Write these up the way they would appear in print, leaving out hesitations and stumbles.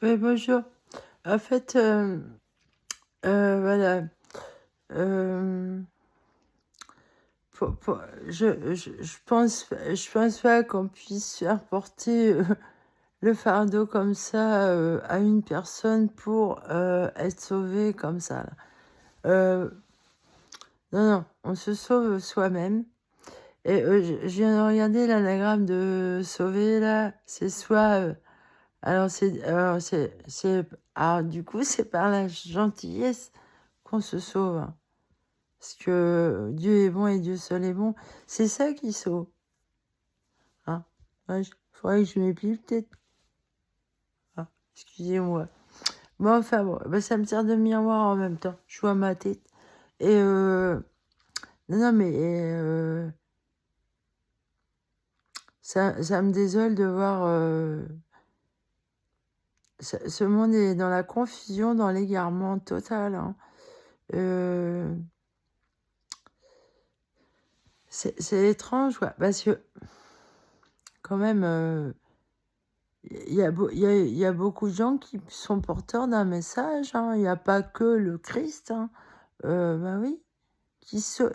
Oui, bonjour. En fait, voilà, hem, pour je pense pas qu'on puisse faire porter, le fardeau comme ça, à une personne pour, être sauvé comme ça, là. Non, non, on se sauve soi-même et je viens de regarder l'anagramme de sauver là, c'est soit, alors du coup, c'est par la gentillesse qu'on se sauve, hein. Parce que Dieu est bon et Dieu seul est bon. C'est ça qui sauve, hein. Ouais, faudrait que je m'épile peut-être. Ah, excusez-moi. Bon, enfin bon, bah, ça me sert de miroir en même temps. Je vois ma tête. Et non, non, mais ça me désole de voir. Ce monde est dans la confusion, dans l'égarement total, hein. Euh, c'est étrange, quoi. Parce que, quand même. Il y a beaucoup de gens qui sont porteurs d'un message, hein. Il y a pas que le Christ, hein. Bah oui,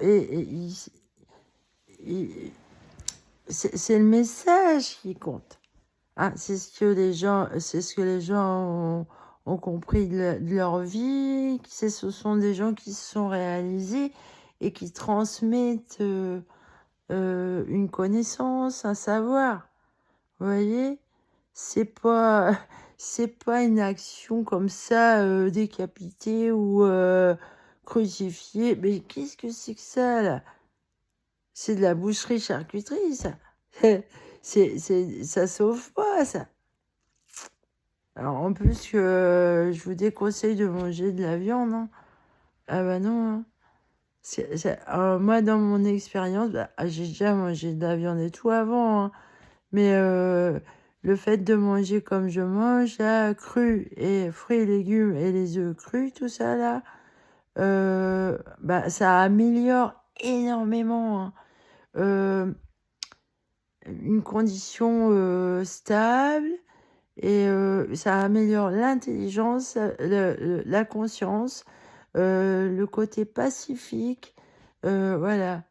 et il c'est le message qui compte, hein. C'est ce que les gens ont compris de leur vie, ce sont des gens qui se sont réalisés et qui transmettent, une connaissance, un savoir. Vous voyez? C'est pas c'est pas une action comme ça, décapiter ou crucifier. Mais qu'est-ce que c'est que ça, là? C'est de la boucherie-charcuterie, ça. Ça sauve pas, ça. Alors, en plus que je vous déconseille de manger de la viande, hein. Ah bah non, hein. Moi, dans mon expérience, bah, j'ai déjà mangé de la viande et tout avant, hein. Mais le fait de manger comme je mange, là, cru et fruits et légumes et les œufs crus, tout ça là, bah, ça améliore énormément, hein, une condition stable et ça améliore l'intelligence, la conscience, le côté pacifique, voilà.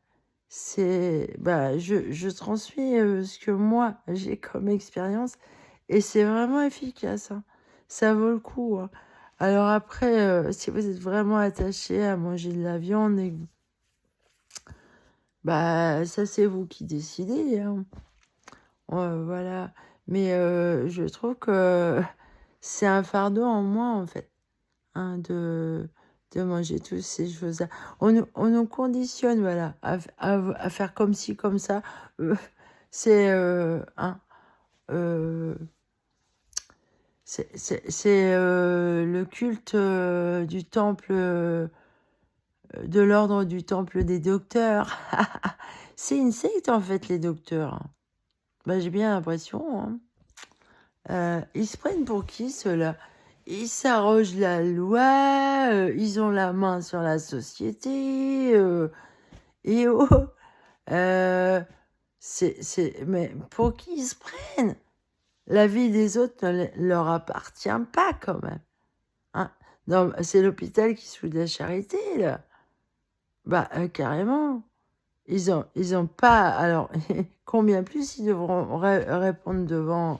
Bah, je transmets, ce que moi j'ai comme expérience et c'est vraiment efficace, hein. Ça vaut le coup, hein. Alors après, si vous êtes vraiment attaché à manger de la viande et que bah, ça c'est vous qui décidez, hein. Voilà. Mais je trouve que c'est un fardeau en moins, en fait, hein, de manger toutes ces choses-là. On nous conditionne, voilà, à faire comme ci, comme ça. C'est hein, euh, c'est le culte du temple, de l'ordre du temple des docteurs. C'est une secte, en fait, les docteurs, hein. Bah, j'ai bien l'impression, hein. Ils se prennent pour qui, ceux-là? Ils s'arrogent la loi, ils ont la main sur la société, et oh! Heu, mais pour qui ils se prennent? La vie des autres ne leur appartient pas quand même, hein. Non, c'est l'hôpital qui se fout de la charité, là. Bah, carrément. Ils ont pas alors combien plus ils devront répondre devant,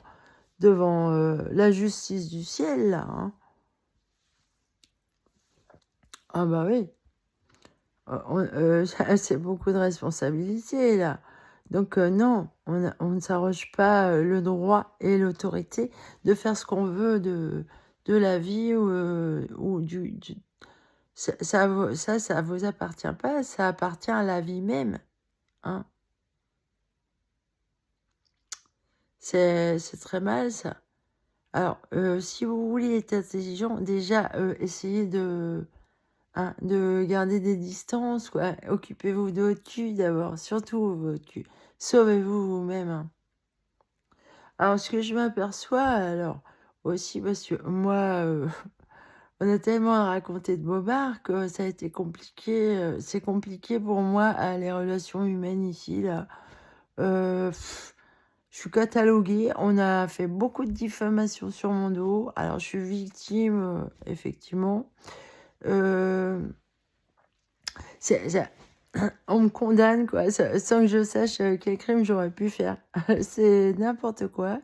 la justice du ciel, là, hein. Ah bah oui, ça c'est beaucoup de responsabilités, là. Donc non, on ne s'arroge pas, le droit et l'autorité de faire ce qu'on veut de la vie ou du ça vous appartient pas, ça appartient à la vie même, hein. C'est très mal ça. Alors, si vous voulez être intelligent, déjà, essayez de garder des distances, quoi. Occupez-vous de votre cul d'abord, surtout votre cul. Sauvez-vous vous-même, hein. Alors, ce que je m'aperçois, alors, aussi, parce que moi, on a tellement raconté de bobards que ça a été compliqué, c'est compliqué pour moi, les relations humaines ici, là. Heu, je suis cataloguée, on a fait beaucoup de diffamations sur mon dos. Alors je suis victime, effectivement. Heu, c'est on me condamne quoi, sans que je sache, quel crime j'aurais pu faire. C'est n'importe quoi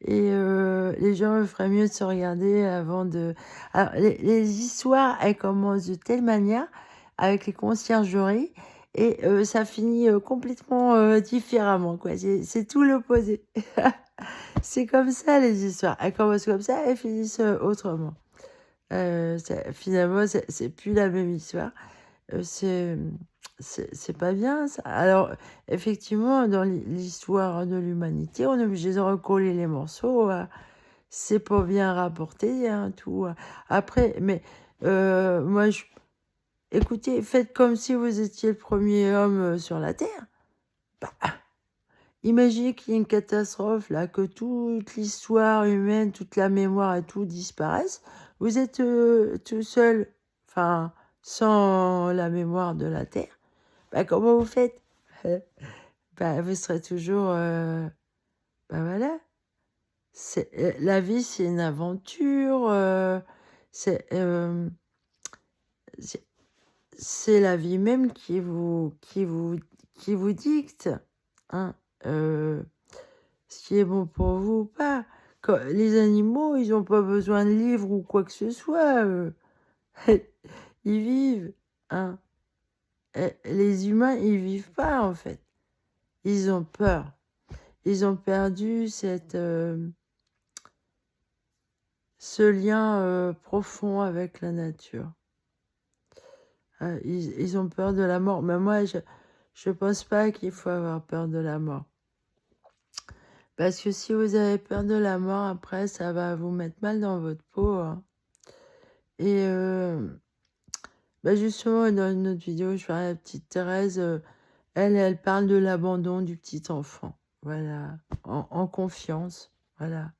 et les gens feraient mieux de se regarder avant de alors les histoires, elles commencent de telle manière avec les conciergeries et ça finit, complètement, différemment quoi. C'est tout l'opposé. C'est comme ça les histoires. Elles commencent comme ça, elles finissent, autrement. Finalement, c'est plus la même histoire. C'est, c'est pas bien ça. Alors effectivement, dans l'histoire de l'humanité, on est obligé de recoller les morceaux, c'est pas bien rapporté, hein, tout, Après mais moi je écoutez, faites comme si vous étiez le premier homme, sur la terre. Bah, imaginez qu'il y ait une catastrophe là, que toute l'histoire humaine, toute la mémoire et tout disparaisse. Vous êtes, tout seul, enfin, sans la mémoire de la terre. Bah, comment vous faites? Bah, vous serez toujours, bah, voilà. La vie, c'est une aventure, c'est, c'est c'est la vie même qui vous dicte, hein, ce qui est bon pour vous ou pas. Les animaux, ils ont pas besoin de livres ou quoi que ce soit, ils vivent, hein. Les humains, ils vivent pas, en fait. Ils ont peur. Ils ont perdu ce lien, profond avec la nature. Ils ont peur de la mort. Mais moi, je pense pas qu'il faut avoir peur de la mort. Parce que si vous avez peur de la mort, après, ça va vous mettre mal dans votre peau, hein. Et bah justement, dans une autre vidéo, je parlais à la petite Thérèse, elle parle de l'abandon du petit enfant. Voilà, en confiance. Voilà.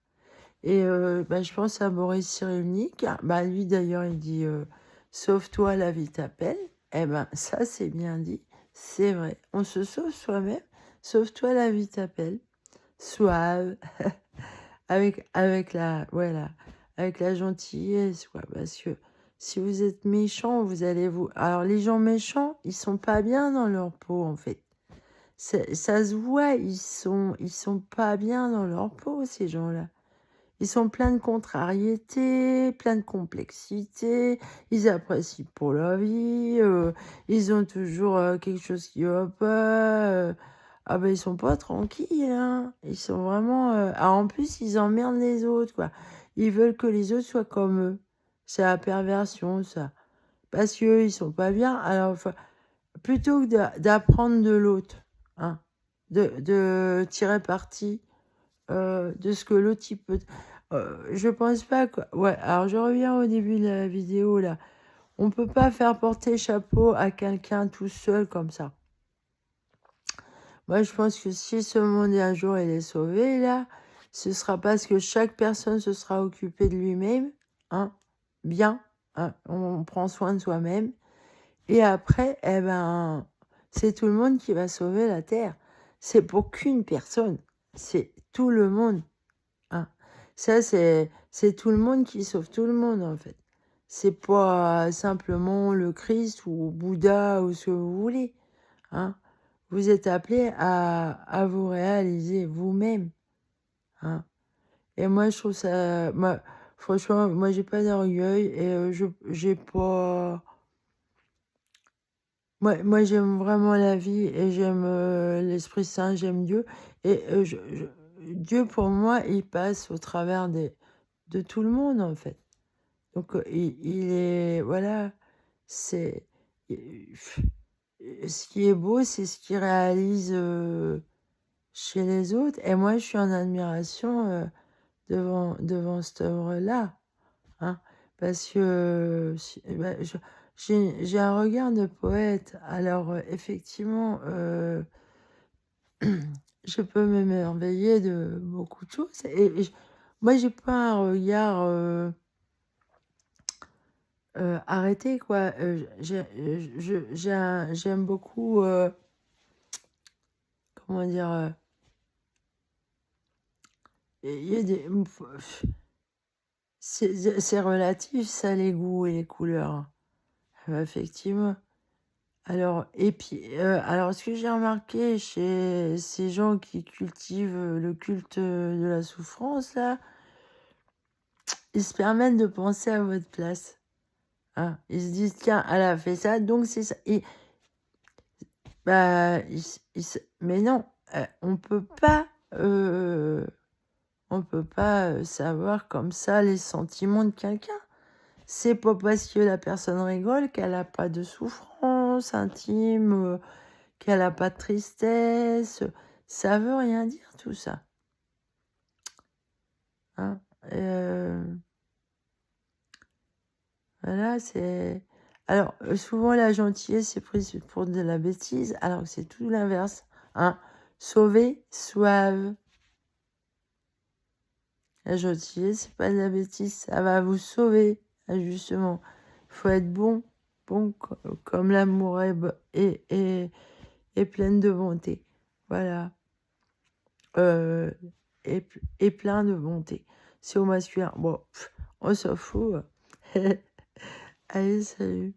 Et bah, je pense à Boris Cyrulnik. Bah, lui, d'ailleurs, il dit sauve-toi, la vie t'appelle. Eh ben, ça, c'est bien dit. C'est vrai. On se sauve soi-même. Sauve-toi, la vie t'appelle. Suave. Voilà, avec la gentillesse, quoi. Parce que si vous êtes méchant, vous allez vous. Alors, les gens méchants, ils sont pas bien dans leur peau, en fait. Ça se voit, ils sont pas bien dans leur peau, ces gens-là. Ils sont pleins de contrariétés, plein de complexité, ils apprécient pour leur vie, ils ont toujours, quelque chose qui va pas, ah ben ils sont pas tranquilles, hein. Ils sont vraiment, en plus, ils emmerdent les autres, quoi. Ils veulent que les autres soient comme eux. C'est la perversion, ça. Parce qu'eux, ils sont pas bien, alors enfin, plutôt que d'apprendre de l'autre, hein, de tirer parti, de ce que l'autre il peut je pense pas quoi. Ouais, alors je reviens au début de la vidéo là. On peut pas faire porter chapeau à quelqu'un tout seul comme ça. Moi, je pense que si ce monde un jour il est sauvé là, ce sera parce que chaque personne se sera occupée de lui-même, hein, bien, hein, on prend soin de soi-même et après, eh ben, c'est tout le monde qui va sauver la terre. C'est pour qu'une personne, c'est tout le monde. Ah, ça, c'est tout le monde qui sauve tout le monde, en fait. C'est pas simplement le Christ ou Bouddha ou ce que vous voulez, hein. Vous êtes appelés à vous réaliser vous-même, hein. Et moi, je trouve ça... Moi, franchement, moi, j'ai pas d'orgueil et j'ai pas... Moi, j'aime vraiment la vie et j'aime l'Esprit Saint, j'aime Dieu. Et Dieu, pour moi, il passe au travers de tout le monde, en fait. Donc, il est... Voilà, c'est... Ce qui est beau, c'est ce qu'il réalise chez les autres. Et moi, je suis en admiration devant cette œuvre-là, hein. Parce que bah, j'ai un regard de poète. Alors, effectivement, je peux m'émerveiller de beaucoup de choses. Moi, j'ai pas un regard arrêté, quoi. J'aime beaucoup, comment dire, il y a des c'est relatif ça, les goûts et les couleurs. Effectivement. Alors et puis, alors ce que j'ai remarqué chez ces gens qui cultivent, le culte, de la souffrance là, ils se permettent de penser à votre place, hein. Ils se disent: «Tiens, elle a fait ça, donc c'est ça» et bah, ils se mais non, on peut pas, savoir comme ça les sentiments de quelqu'un. C'est pas parce que la personne rigole qu'elle a pas de souffrance intime, qu'elle a pas de tristesse, ça veut rien dire tout ça, hein. Voilà, c'est alors, souvent la gentillesse est prise pour de la bêtise, alors que c'est tout l'inverse, hein. Sauver, sauve. La gentillesse, c'est pas de la bêtise, ça va vous sauver, justement. Faut être bon, bon comme l'amour est pleine de bonté. Voilà, et plein de bonté. C'est au masculin. Bon, on s'en fout. Allez, salut.